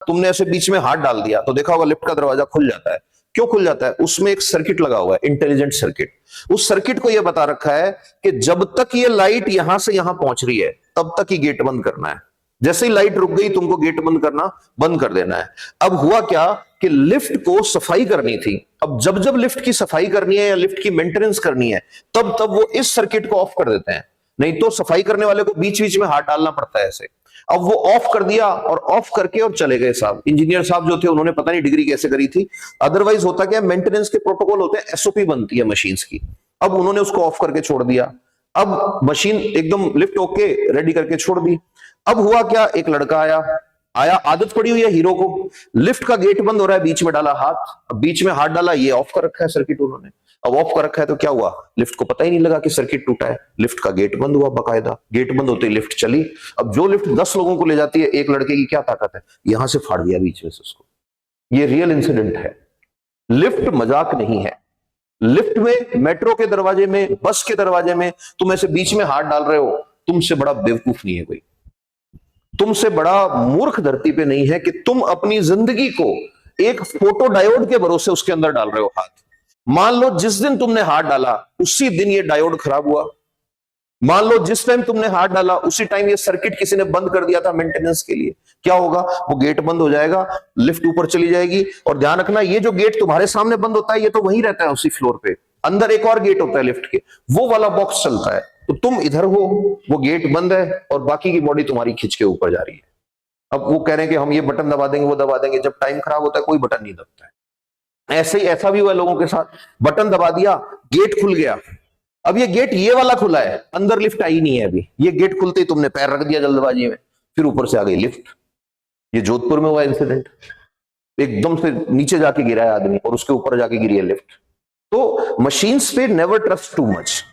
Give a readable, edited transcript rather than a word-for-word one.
तुमने ऐसे बीच में हाथ डाल दिया तो देखा होगा लिफ्ट का दरवाजा खुल जाता है। क्यों खुल जाता है? उसमें एक सर्किट लगा हुआ है, इंटेलिजेंट सर्किट। उस सर्किट को यह बता रखा है कि जब तक ये लाइट यहां से यहां पहुंच रही है तब तक ही गेट बंद करना है। जैसे ही लाइट रुक गई तुमको गेट बंद करना बंद कर देना है। अब हुआ क्या कि लिफ्ट को सफाई करनी थी। अब जब जब लिफ्ट की सफाई करनी है या लिफ्ट की मेंटेनेंस करनी है तब तब वो इस सर्किट को ऑफ कर देते हैं, नहीं तो सफाई करने वाले को बीच बीच में हाथ डालना पड़ता है ऐसे। अब वो ऑफ कर दिया और ऑफ करके और चले गए साहब। इंजीनियर साहब जो थे उन्होंने पता नहीं डिग्री कैसे करी थी। अदरवाइज होता क्या, मेंटेनेंस के प्रोटोकॉल होते हैं, एसओपी बनती है मशीन्स की। अब उन्होंने उसको ऑफ करके छोड़ दिया। अब मशीन एकदम लिफ्ट ओके रेडी करके छोड़ दी। अब हुआ क्या, एक लड़का आया आया आदत पड़ी हुई है हीरो को, लिफ्ट का गेट बंद हो रहा है, बीच में डाला हाथ। अब बीच में हाथ डाला, ये ऑफ कर रखा है सर्किट उन्होंने। अब ऑफ कर रखा है तो क्या हुआ, लिफ्ट को पता ही नहीं लगा कि सर्किट टूटा है। लिफ्ट का गेट बंद हुआ बकायदा। गेट बंद होते ही लिफ्ट चली। अब जो लिफ्ट 10 लोगों को ले जाती है, एक लड़के की क्या ताकत है, यहां से फाड़ दिया बीच में से उसको। ये रियल इंसिडेंट है। लिफ्ट मजाक नहीं है। लिफ्ट में, मेट्रो के दरवाजे में, बस के दरवाजे में तुम ऐसे बीच में हाथ डाल रहे हो, तुमसे बड़ा बेवकूफ नहीं है कोई। तुमसे बड़ा मूर्ख धरती पे नहीं है कि तुम अपनी जिंदगी को एक फोटो डायोड के भरोसे उसके अंदर डाल रहे हो हाथ। मान लो जिस दिन तुमने हाथ डाला उसी दिन ये डायोड खराब हुआ। मान लो जिस टाइम तुमने हाथ डाला उसी टाइम ये सर्किट किसी ने बंद कर दिया था मेंटेनेंस के लिए, क्या होगा, वो गेट बंद हो जाएगा, लिफ्ट ऊपर चली जाएगी। और ध्यान रखना, ये जो गेट तुम्हारे सामने बंद होता है ये तो वहीं रहता है उसी फ्लोर पे। अंदर एक और गेट होता है लिफ्ट के, वो वाला बॉक्स चलता है। तो तुम इधर हो, वो गेट बंद है और बाकी की बॉडी तुम्हारी खींच के ऊपर जा रही है। अब वो कह रहे हैं कि हम ये बटन दबा देंगे वो दबा देंगे, जब टाइम खराब होता है कोई बटन नहीं दबता है। ऐसे ही ऐसा भी हुआ लोगों के साथ, बटन दबा दिया, गेट खुल गया। अब ये गेट ये वाला खुला है, अंदर लिफ्ट आई नहीं है अभी। ये गेट खुलते ही तुमने पैर रख दिया जल्दबाजी में, फिर ऊपर से आ गई लिफ्ट। ये जोधपुर में हुआ इंसिडेंट, एकदम से नीचे जाके गिरा है आदमी और उसके ऊपर जाके गिरी है लिफ्ट। तो मशीन्स पे नेवर ट्रस्ट टू मच।